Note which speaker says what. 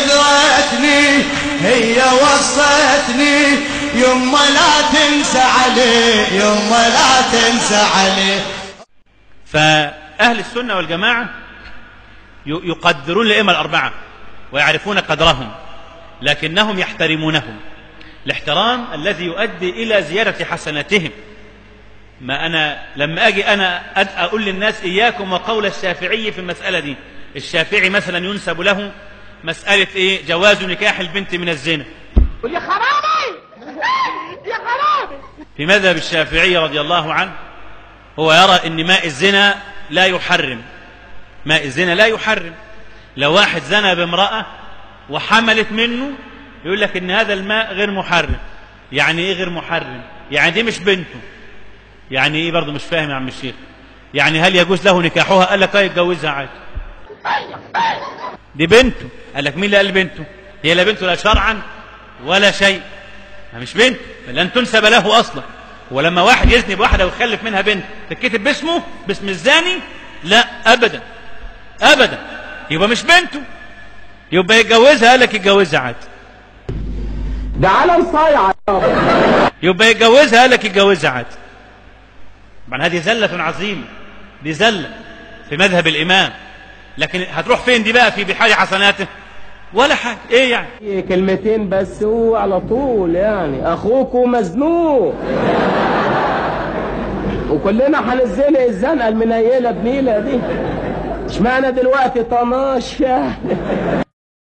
Speaker 1: نغرتني هي وصتني يما لا تنسى عليه يما لا تنسى عليه.
Speaker 2: فأهل السنة والجماعة يقدرون الأئمة الأربعة ويعرفون قدرهم، لكنهم يحترمونهم الاحترام الذي يؤدي إلى زيادة حسناتهم. ما أنا لما أجي أنا أقول للناس إياكم وقول الشافعي في المسألة دي، الشافعي مثلا ينسب له مسألة إيه؟ جواز نكاح البنت من الزنا.
Speaker 3: يا خرابي يا خرابي.
Speaker 2: في مذهب الشافعي رضي الله عنه هو يرى أن ماء الزنا لا يحرم، ماء الزنا لا يحرم. لو واحد زنى بامرأة وحملت منه يقول لك ان هذا الماء غير محرم. يعني ايه غير محرم؟ يعني دي مش بنته. يعني ايه برضه؟ مش فاهم يا عم الشيخ. يعني هل يجوز له نكاحها؟ قال لك طيب جوزها عادي. دي بنته. قال لك مين اللي قال بنته؟ هي لا بنته لا شرعا ولا شيء، مش بنته، لن تنسب له اصلا. ولما واحد يزني بواحده ويخلف منها بنت تتكتب باسمه، باسم الزاني؟ لا ابدا ابدا، يبقى مش بنته، يبقى يتجوزها. قال لك يتجوزها عادي،
Speaker 3: ده علم صايع.
Speaker 2: يبقى يتجوزها. قال لك يتجوزها عادي. طبعا هذه زلة عظيمة، دي زلة في مذهب الإمام. لكن هتروح فين دي بقى في بحار حسناته؟ ولا حاجة. ايه يعني؟
Speaker 3: كلمتين بس هو على طول يعني اخوكوا مزنوق وكلنا هنزنق الزنقه المنيله بنيله دي. اشمعنى دلوقتي طناشه؟